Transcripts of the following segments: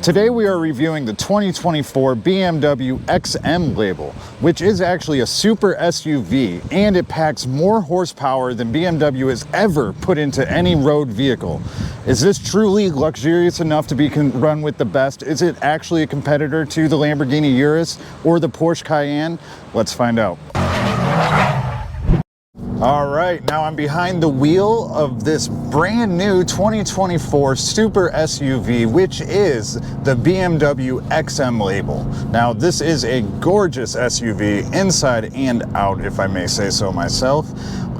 Today we are reviewing the 2024 BMW XM label, which is actually a super SUV, and it packs more horsepower than BMW has ever put into any road vehicle. Is this truly luxurious enough to be run with the best? Is it actually a competitor to the Lamborghini Urus or the Porsche Cayenne? Let's find out. All right, now I'm behind the wheel of this brand new 2024 super SUV, which is the BMW XM label. Now, this is a gorgeous SUV inside and out, if I may say so myself.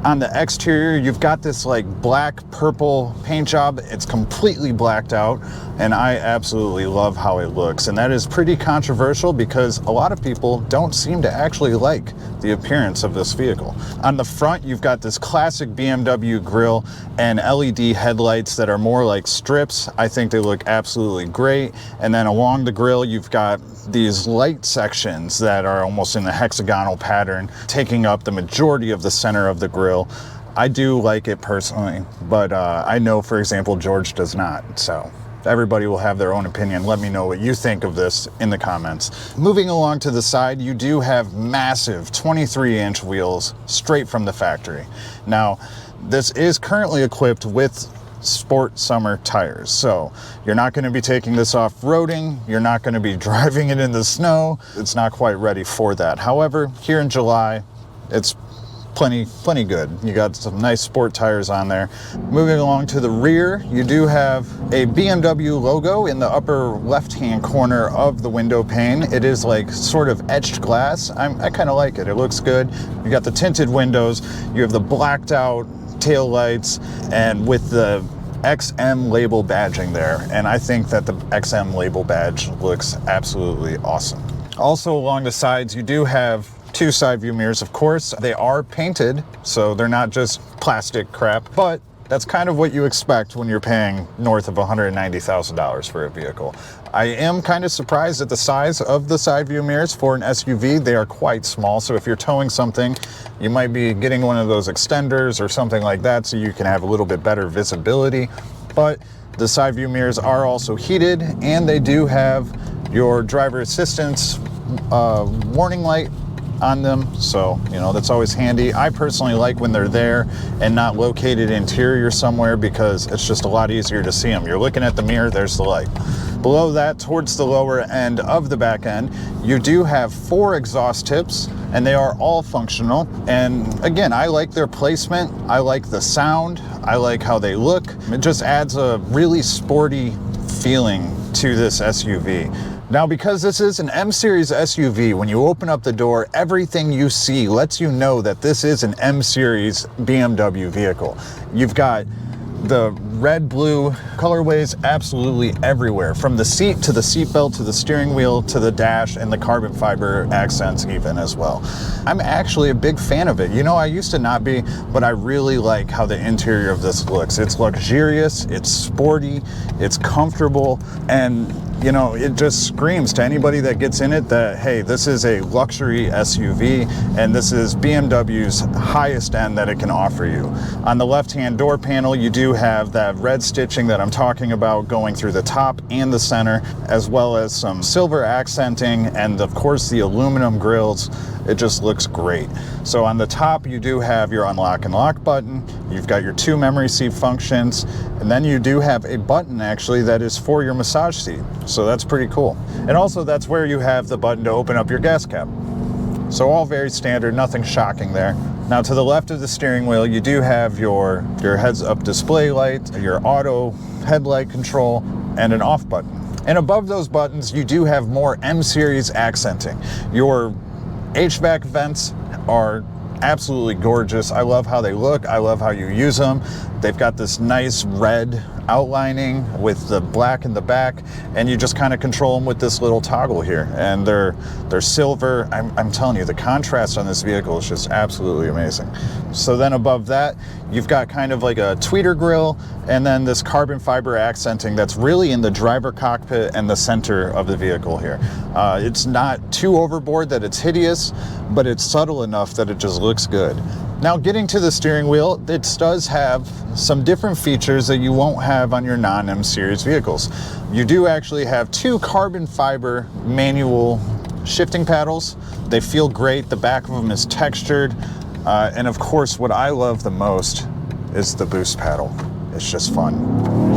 On the exterior, you've got this like black purple paint job. It's completely blacked out, and I absolutely love how it looks. And that is pretty controversial because a lot of people don't seem to actually like the appearance of this vehicle. On the front, you've got this classic BMW grille and LED headlights that are more like strips. I think they look absolutely great. And then along the grille, you've got these light sections that are almost in the hexagonal pattern, taking up the majority of the center of the grille. I do like it personally, but I know, for example, George does not. So everybody will have their own opinion. Let me know what you think of this in the comments. Moving along to the side, you do have massive 23-inch wheels straight from the factory. Now, this is currently equipped with sport summer tires, so you're not going to be taking this off-roading, you're not going to be driving it in the snow. It's not quite ready for that. However, here in July, it's plenty good. You got some nice sport tires on there. Moving along to the rear, you do have a BMW logo in the upper left-hand corner of the window pane. It is like sort of etched glass. I kind of like it. It looks good. You got the tinted windows. You have the blacked out tail lights, and with the XM label badging there. And I think that the XM label badge looks absolutely awesome. Also along the sides, you do have two side view mirrors. Of course, they are painted, so they're not just plastic crap, but that's kind of what you expect when you're paying north of $190,000 for a vehicle. I am kind of surprised at the size of the side view mirrors for an SUV. They are quite small, so if you're towing something, you might be getting one of those extenders or something like that so you can have a little bit better visibility. But the side view mirrors are also heated, and they do have your driver assistance warning light on them, so you know that's always handy. I personally like when they're there and not located interior somewhere because it's just a lot easier to see them. You're looking at the mirror, there's the light. Below that, towards the lower end of the back end, you do have 4 exhaust tips, and they are all functional. And again, I like their placement, I like the sound, I like how they look. It just adds a really sporty feeling to this SUV. Now, because this is an M-Series SUV, when you open up the door, everything you see lets you know that this is an M-Series BMW vehicle. You've got the red-blue colorways absolutely everywhere, from the seat to the seat belt to the steering wheel to the dash, and the carbon fiber accents even as well. I'm actually a big fan of it. You know, I used to not be, but I really like how the interior of this looks. It's luxurious, it's sporty, it's comfortable, and you know, it just screams to anybody that gets in it that, hey, this is a luxury SUV, and this is BMW's highest end that it can offer you. On the left-hand door panel, you do have that red stitching that I'm talking about going through the top and the center, as well as some silver accenting, and of course the aluminum grills. It just looks great. So on the top, you do have your unlock and lock button. You've got your 2 memory seat functions, and then you do have a button actually that is for your massage seat. So that's pretty cool. And also that's where you have the button to open up your gas cap. So all very standard, nothing shocking there. Now to the left of the steering wheel, you do have your heads-up display light, your auto headlight control, and an off button. And above those buttons, you do have more M-Series accenting. Your HVAC vents are absolutely gorgeous. I love how they look. I love how you use them. They've got this nice red outlining with the black in the back, and you just kind of control them with this little toggle here. And they're silver. I'm telling you, the contrast on this vehicle is just absolutely amazing. So then above that, you've got kind of like a tweeter grille, and then this carbon fiber accenting that's really in the driver cockpit and the center of the vehicle here. It's not too overboard that it's hideous, but it's subtle enough that it just looks good. Now, getting to the steering wheel, it does have some different features that you won't have on your non-M Series vehicles. You do actually have 2 carbon fiber manual shifting paddles. They feel great. The back of them is textured. And of course, what I love the most is the boost paddle. It's just fun.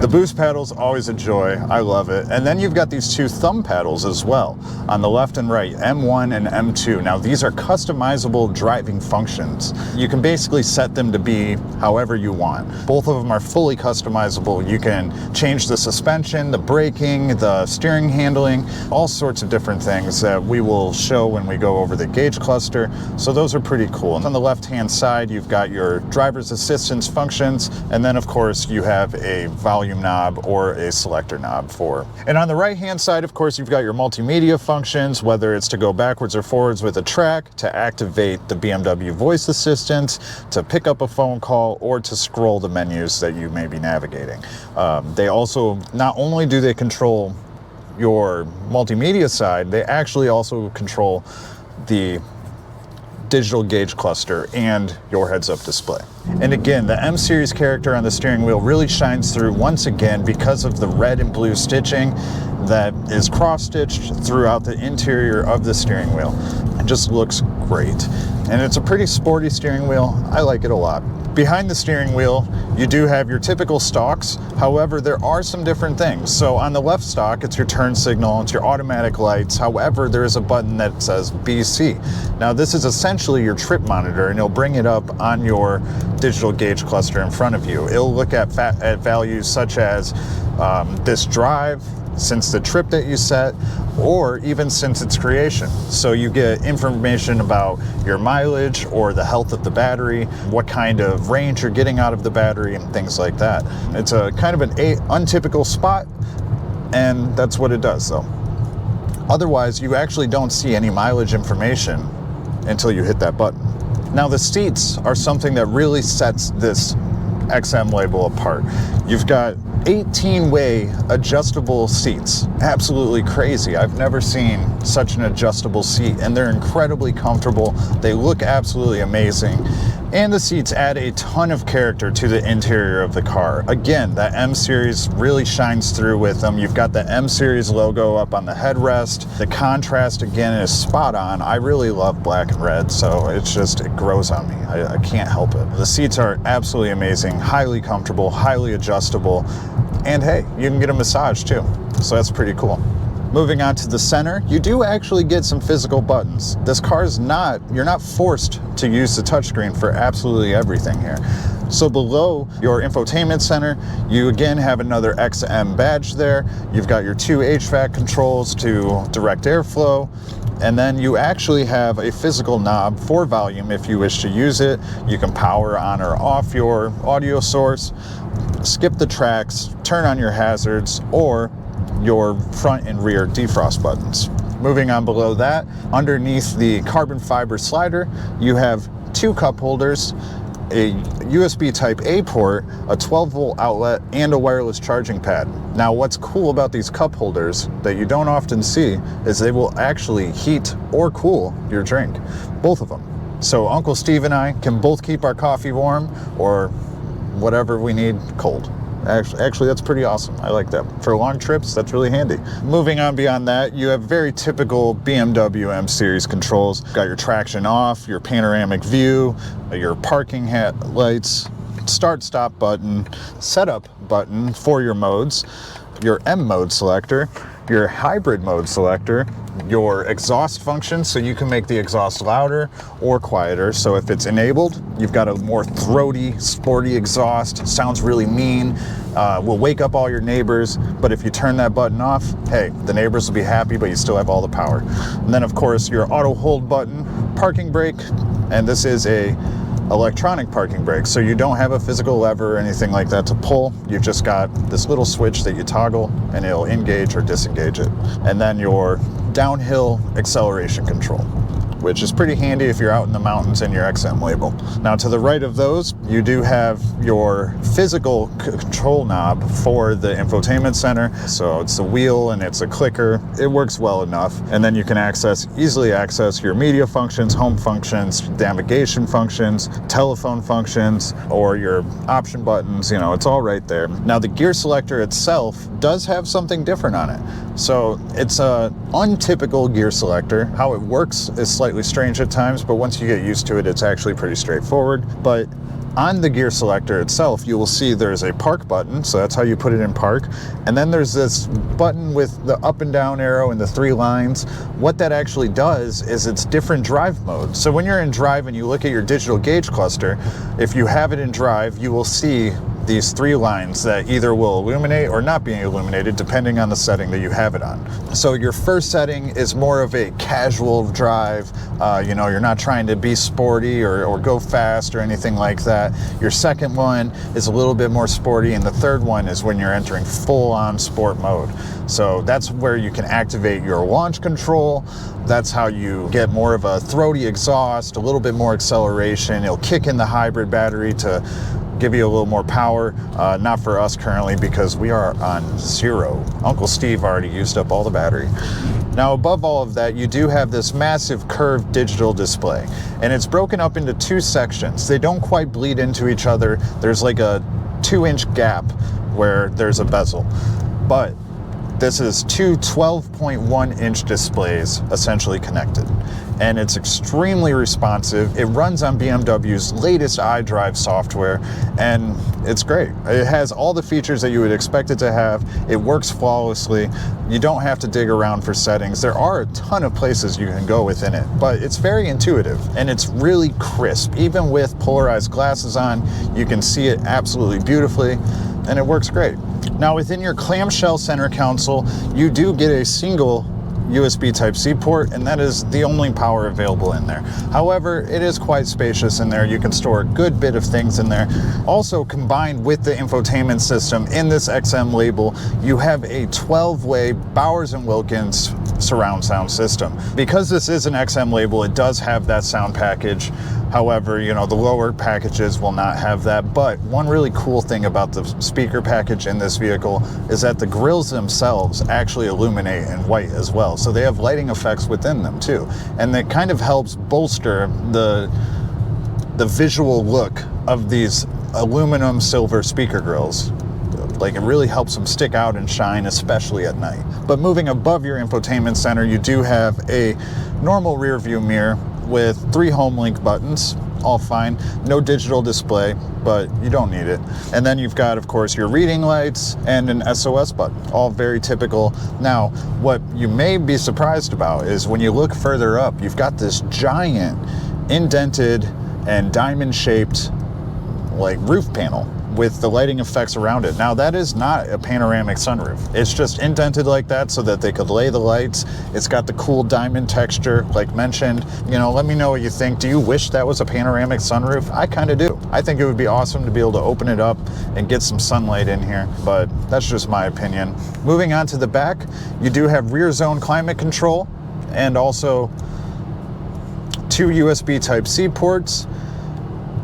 The boost paddle's always a joy. I love it. And then you've got these 2 thumb paddles as well on the left and right, M1 and M2. Now these are customizable driving functions. You can basically set them to be however you want. Both of them are fully customizable. You can change the suspension, the braking, the steering handling, all sorts of different things that we will show when we go over the gauge cluster. So those are pretty cool. And on the left-hand side, you've got your driver's assistance functions. And then of course you have a volume knob or a selector knob for. And on the right hand side, of course, you've got your multimedia functions, whether it's to go backwards or forwards with a track, to activate the BMW voice assistant, to pick up a phone call, or to scroll the menus that you may be navigating. They also, not only do they control your multimedia side, they actually also control the digital gauge cluster and your heads-up display. And again, the M Series character on the steering wheel really shines through once again because of the red and blue stitching that is cross-stitched throughout the interior of the steering wheel. It just looks great. And it's a pretty sporty steering wheel. I like it a lot. Behind the steering wheel, you do have your typical stalks. However, there are some different things. So on the left stalk, it's your turn signal, it's your automatic lights. However, there is a button that says BC. Now this is essentially your trip monitor, and it'll bring it up on your digital gauge cluster in front of you. It'll look at values such as this drive, since the trip that you set, or even since its creation. So you get information about your mileage or the health of the battery, what kind of range you're getting out of the battery, and things like that. It's a kind of an untypical spot, and that's what it does though. Otherwise, you actually don't see any mileage information until you hit that button. Now the seats are something that really sets this XM label apart. You've got 18-way adjustable seats. Absolutely crazy. I've never seen such an adjustable seat, and they're incredibly comfortable. They look absolutely amazing. And the seats add a ton of character to the interior of the car. Again, that M Series really shines through with them. You've got the M Series logo up on the headrest. The contrast, again, is spot on. I really love black and red, so it grows on me. I can't help it. The seats are absolutely amazing, highly comfortable, highly adjustable, and hey, you can get a massage too, so that's pretty cool. Moving on to the center, you do actually get some physical buttons. This car is you're not forced to use the touchscreen for absolutely everything here. So below your infotainment center, you again have another XM badge there. You've got your 2 HVAC controls to direct airflow. And then you actually have a physical knob for volume if you wish to use it. You can power on or off your audio source, skip the tracks, turn on your hazards, or your front and rear defrost buttons. Moving on below that, underneath the carbon fiber slider, you have 2 cup holders, a USB type A port, a 12-volt outlet, and a wireless charging pad. Now what's cool about these cup holders that you don't often see is they will actually heat or cool your drink, both of them. So Uncle Steve and I can both keep our coffee warm or whatever we need cold. Actually, that's pretty awesome. I like that. For long trips, that's really handy. Moving on beyond that, you have very typical BMW M Series controls. Got your traction off, your panoramic view, your parking lights, start-stop button, setup button for your modes, your M mode selector, your hybrid mode selector, your exhaust function, so you can make the exhaust louder or quieter. So if it's enabled, you've got a more throaty, sporty exhaust, sounds really mean, will wake up all your neighbors. But if you turn that button off, hey, the neighbors will be happy, but you still have all the power. And then of course your auto hold button, parking brake, and this is a electronic parking brake, so you don't have a physical lever or anything like that to pull. You've just got this little switch that you toggle and it'll engage or disengage it. And then your downhill acceleration control. which is pretty handy if you're out in the mountains in your XM label. Now to the right of those, you do have your physical control knob for the infotainment center. So it's a wheel and it's a clicker. It works well enough. And then you can easily access your media functions, home functions, navigation functions, telephone functions, or your option buttons. It's all right there. Now the gear selector itself does have something different on it. So it's a untypical gear selector. How it works is slightly strange at times, but once you get used to it, it's actually pretty straightforward. But on the gear selector itself, you will see there's a park button, so that's how you put it in park. And then there's this button with the up and down arrow and the 3 lines. What that actually does is it's different drive modes. So when you're in drive and you look at your digital gauge cluster, if you have it in drive, you will see these 3 lines that either will illuminate or not be illuminated depending on the setting that you have it on. So your first setting is more of a casual drive. You're not trying to be sporty or go fast or anything like that. Your second one is a little bit more sporty, and the third one is when you're entering full-on sport mode. So that's where you can activate your launch control. That's how you get more of a throaty exhaust, a little bit more acceleration. It'll kick in the hybrid battery to give you a little more power. Not for us currently because we are on 0. Uncle Steve already used up all the battery. Now above all of that, you do have this massive curved digital display, and it's broken up into 2 sections. They don't quite bleed into each other. There's like a 2-inch gap where there's a bezel, but this is 2 12.1-inch displays essentially connected, and it's extremely responsive. It runs on BMW's latest iDrive software, and it's great. It has all the features that you would expect it to have. It works flawlessly. You don't have to dig around for settings. There are a ton of places you can go within it, but it's very intuitive and it's really crisp. Even with polarized glasses on, you can see it absolutely beautifully, and it works great. Now within your clamshell center console, you do get a single USB Type-C port, and that is the only power available in there. However, it is quite spacious in there. You can store a good bit of things in there. Also, combined with the infotainment system in this XM label, you have a 12-way Bowers & Wilkins surround sound system. Because this is an XM label, it does have that sound package. However, the lower packages will not have that. But one really cool thing about the speaker package in this vehicle is that the grills themselves actually illuminate in white as well. So they have lighting effects within them too. And that kind of helps bolster the visual look of these aluminum silver speaker grills. Like, it really helps them stick out and shine, especially at night. But moving above your infotainment center, you do have a normal rear view mirror with 3 home link buttons, all fine. No digital display, but you don't need it. And then you've got, of course, your reading lights and an SOS button, all very typical. Now, what you may be surprised about is when you look further up, you've got this giant indented and diamond-shaped like roof panel with the lighting effects around it. Now that is not a panoramic sunroof. It's just indented like that so that they could lay the lights. It's got the cool diamond texture like mentioned. Let me know what you think. Do you wish that was a panoramic sunroof? I kind of do. I think it would be awesome to be able to open it up and get some sunlight in here, but that's just my opinion. Moving on to the back, you do have rear zone climate control and also 2 USB Type-C ports.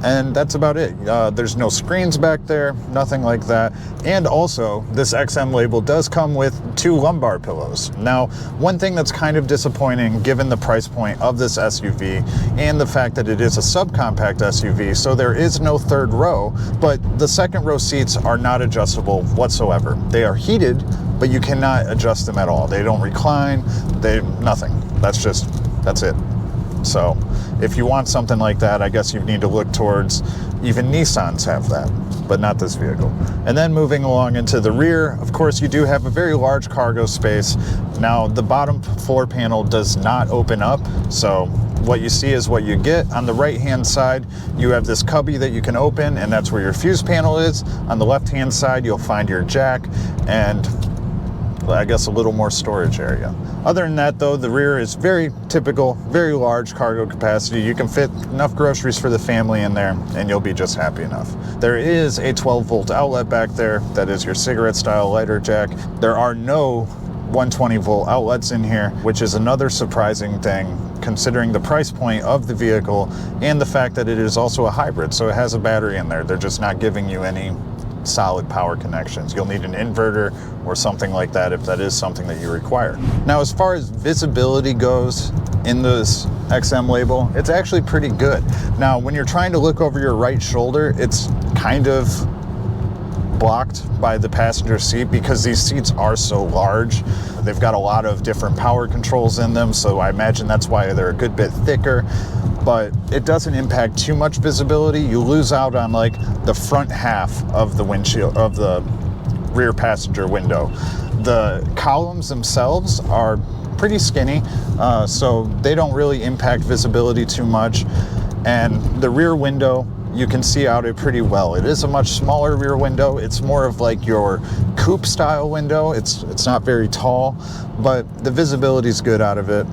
And that's about it. There's no screens back there, nothing like that. And also, this XM label does come with 2 lumbar pillows. Now, one thing that's kind of disappointing given the price point of this SUV and the fact that it is a subcompact SUV, so there is no 3rd row, but the 2nd row seats are not adjustable whatsoever. They are heated, but you cannot adjust them at all. They don't recline, nothing. That's it. So if you want something like that, I guess you need to look towards, even Nissans have that, but not this vehicle. And then moving along into the rear, of course, you do have a very large cargo space. Now, the bottom floor panel does not open up, so what you see is what you get. On the right-hand side, you have this cubby that you can open, and that's where your fuse panel is. On the left-hand side, you'll find your jack and I guess a little more storage area. Other than that though, the rear is very typical, very large cargo capacity. You can fit enough groceries for the family in there and you'll be just happy enough. There is a 12-volt outlet back there that is your cigarette style lighter jack. There are no 120 volt outlets in here, which is another surprising thing considering the price point of the vehicle and the fact that it is also a hybrid, so it has a battery in there. They're just not giving you any solid power connections. You'll need an inverter or something like that if that is something that you require. Now, as far as visibility goes in this XM label, it's actually pretty good. Now, when you're trying to look over your right shoulder, it's kind of blocked by the passenger seat because these seats are so large. They've got a lot of different power controls in them, so I imagine that's why they're a good bit thicker, but it doesn't impact too much visibility. You lose out on like the front half of the windshield, of the rear passenger window. The columns themselves are pretty skinny, so they don't really impact visibility too much. And the rear window, you can see out it pretty well. It is a much smaller rear window. It's more of like your coupe style window. It's not very tall, but the visibility is good out of it.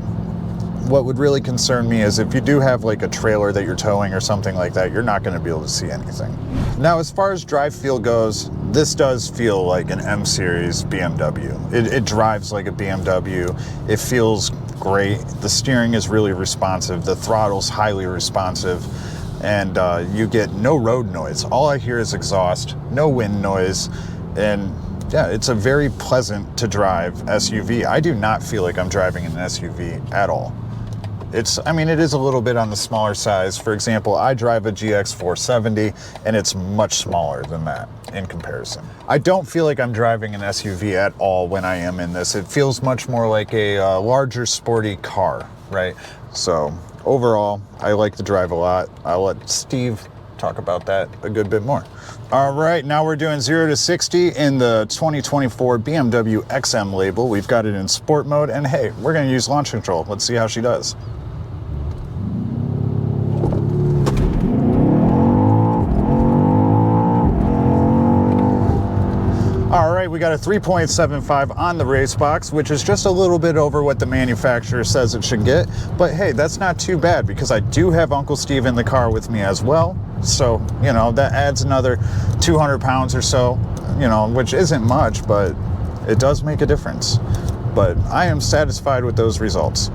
What would really concern me is if you do have like a trailer that you're towing or something like that, you're not going to be able to see anything. Now, as far as drive feel goes, this does feel like an M Series BMW. It drives like a BMW. It feels great. The steering is really responsive. The throttle's highly responsive. And you get no road noise. All I hear is exhaust, no wind noise, and yeah, it's a very pleasant to drive SUV. I do not feel like I'm driving an SUV at all. It is a little bit on the smaller size. For example, I drive a GX 470 and it's much smaller than that in comparison. I don't feel like I'm driving an SUV at all when I am in this. It feels much more like a larger sporty car, right? So overall, I like the drive a lot. I'll let Steve talk about that a good bit more. All right, now we're doing 0 to 60 in the 2024 BMW XM label. We've got it in sport mode, and hey, we're gonna use launch control. Let's see how she does. All right, we got a 3.75 on the race box, which is just a little bit over what the manufacturer says it should get. But hey, that's not too bad because I do have Uncle Steve in the car with me as well. So, that adds another 200 pounds or so, which isn't much, but it does make a difference. But I am satisfied with those results.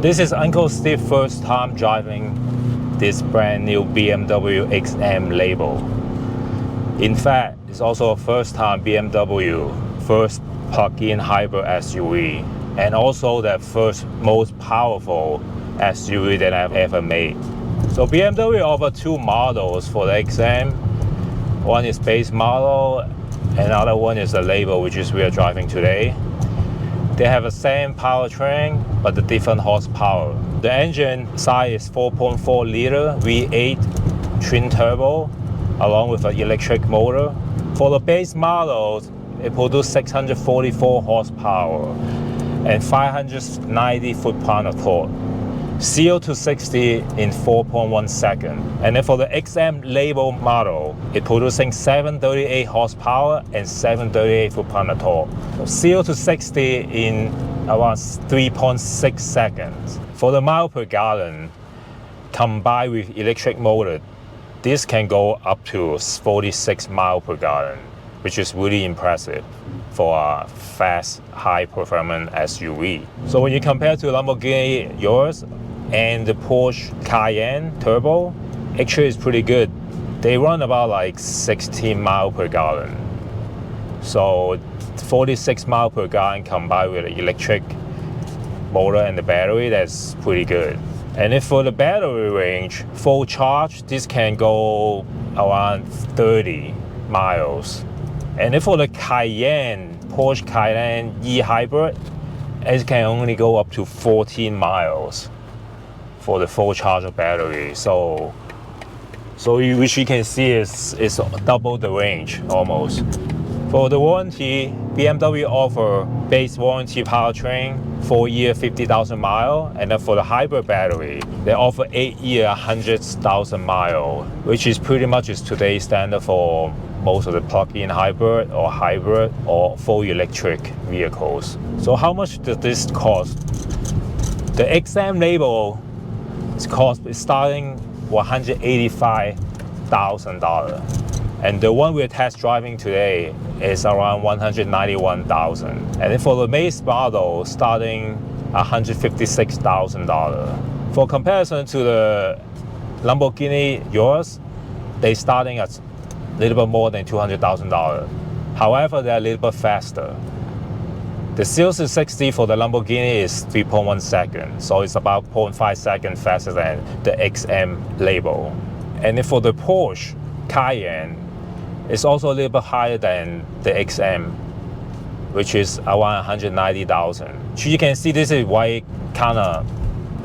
This is Uncle Steve's first time driving this brand new BMW XM label. In fact, it's also a first time BMW first plug-in hybrid SUV, and also the first most powerful SUV that I've ever made. So BMW offers two models for the XM. One is base model, another one is the label, which is we are driving today. They have the same powertrain, but the different horsepower. The engine size is 4.4 liter V8 twin turbo, along with an electric motor. For the base models, it produces 644 horsepower and 590 foot-pound of torque. 0 to 60 in 4.1 seconds. And then for the XM label model, it producing 738 horsepower and 738 foot-pound of torque. So 0 to 60 in around 3.6 seconds. For the mile per gallon, combined with electric motor, this can go up to 46 miles per gallon, which is really impressive for a fast, high-performance SUV. So when you compare to Lamborghini Urus and the Porsche Cayenne Turbo, actually it's pretty good. They run about like 16 miles per gallon. So 46 miles per gallon combined with the electric motor and the battery, that's pretty good. And if for the battery range, full charge, this can go around 30 miles. And if for the Porsche Cayenne e-hybrid, it can only go up to 14 miles for the full charge of battery. So which you can see is double the range almost. For the warranty, BMW offer base warranty powertrain, 4 year, 50,000 miles, and then for the hybrid battery, they offer 8 year, 100,000 miles, which is pretty much is today's standard for most of the plug-in hybrid or full electric vehicles. So how much does this cost? The XM label is starting $185,000. And the one we're test driving today is around 191,000. And then for the base model, starting $156,000. For comparison to the Lamborghini Urus, they starting at a little bit more than $200,000. However, they're a little bit faster. The 0 to 60 for the Lamborghini is 3.1 seconds, so it's about 0.5 seconds faster than the XM label. And then for the Porsche Cayenne, it's also a little bit higher than the XM, which is around 190,000. So you can see this is why kind of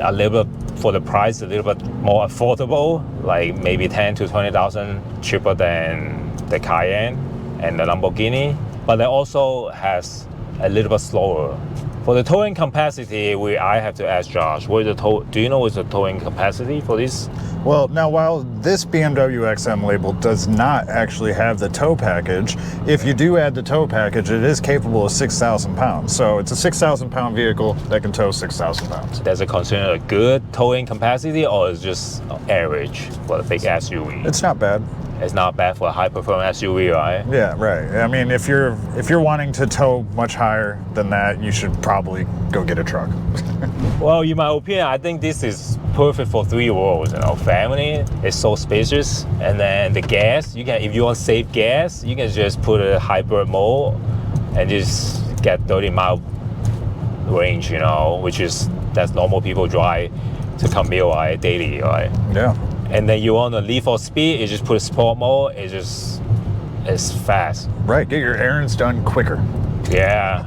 a little bit for the price, a little bit more affordable, like maybe 10 to 20,000 cheaper than the Cayenne and the Lamborghini. But it also has a little bit slower. For the towing capacity, I have to ask Josh, do you know what's the towing capacity for this? Well, now while this BMW XM label does not actually have the tow package, if you do add the tow package, it is capable of 6,000 pounds. So it's a 6,000 pound vehicle that can tow 6,000 pounds. Does it consider a good towing capacity, or is it just average for a big SUV? It's not bad. It's not bad for a high-performance SUV, right? Yeah, right. I mean, if you're wanting to tow much higher than that, you should probably go get a truck. Well, in my opinion, I think this is perfect for 3 rows. Family is so spacious, and then the gas, if you want to save gas, you can just put a hybrid mode and just get 30-mile range, that's normal people drive to commute, right, daily, right? Yeah. And then you want to leave for speed, you just put a sport mode, it's fast. Right, get your errands done quicker. Yeah.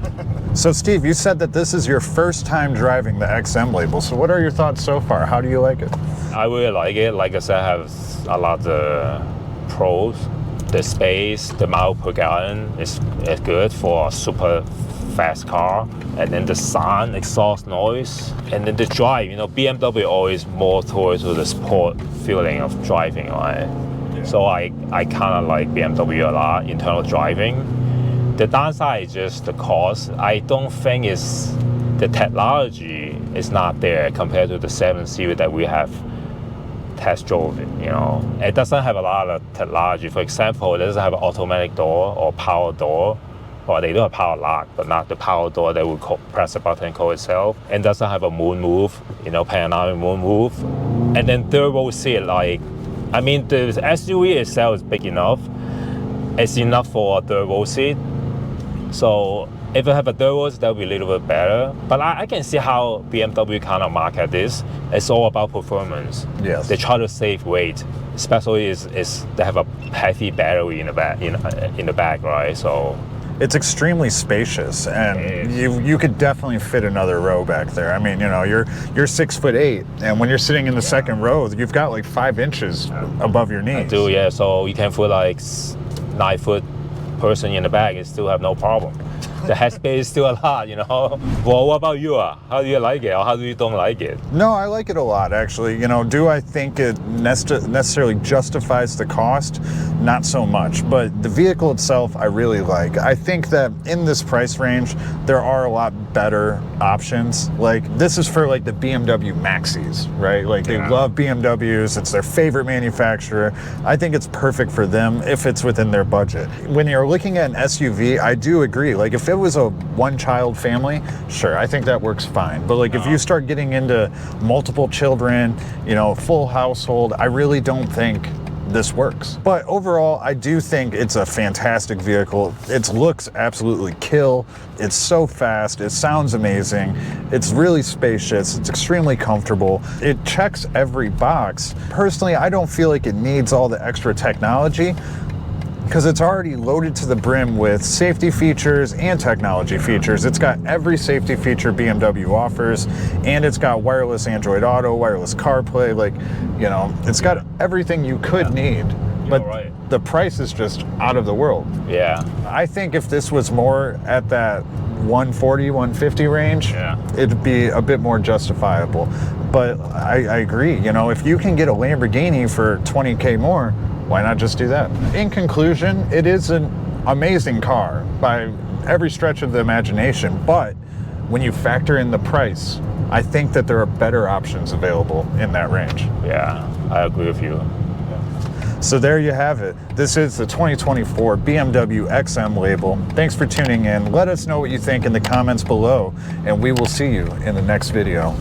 So Steve, you said that this is your first time driving the XM label. So what are your thoughts so far? How do you like it? I really like it. Like I said, I have a lot of pros. The space, the mile per gallon is good for a super fast car. And then the sound, exhaust noise, and then the drive. BMW always more towards the sport feeling of driving, right? Yeah. So I kind of like BMW a lot in terms of driving. The downside is just the cost. I don't think the technology is not there compared to the 7 Series that we have test drove. It doesn't have a lot of technology. For example, it doesn't have an automatic door or power door. Or they do have power lock, but not the power door that will press a button and call itself. And doesn't have a moon move, panoramic moon move. And then third row seat, the SUV itself is big enough. It's enough for a third row seat. So if you have a third row seat, that would be a little bit better. But I can see how BMW kind of market this. It's all about performance. Yes. They try to save weight, especially is they have a heavy battery in the back, right? So. It's extremely spacious, and you could definitely fit another row back there. You're 6'8", and when you're sitting in the second row, you've got like 5 inches above your knees. I do, yeah. So you can put like 9-foot person in the back and still have no problem. The headspace is still a lot, Well, what about you? How do you like it, or how do you don't like it? No, I like it a lot, actually. Do I think it necessarily justifies the cost? Not so much. But the vehicle itself, I really like. I think that in this price range, there are a lot better options. Like, this is for like the BMW Maxis, right? Like, they love BMWs. It's their favorite manufacturer. I think it's perfect for them if it's within their budget. When you're looking at an SUV, I do agree. Like, if it was a one-child family, sure, I think that works fine. But like, if you start getting into multiple children, full household, I really don't think this works. But overall, I do think it's a fantastic vehicle. It looks absolutely kill. It's so fast. It sounds amazing. It's really spacious. It's extremely comfortable. It checks every box. Personally, I don't feel like it needs all the extra technology, because it's already loaded to the brim with safety features and technology features. It's got every safety feature BMW offers, and it's got wireless Android Auto, wireless CarPlay, it's got everything you could need. But the price is just out of the world. Yeah. I think if this was more at that 140, 150 range, it'd be a bit more justifiable. But I agree, if you can get a Lamborghini for 20K more, why not just do that? In conclusion, it is an amazing car by every stretch of the imagination, but when you factor in the price, I think that there are better options available in that range. Yeah, I agree with you. So there you have it. This is the 2024 BMW XM label. Thanks for tuning in. Let us know what you think in the comments below, and we will see you in the next video.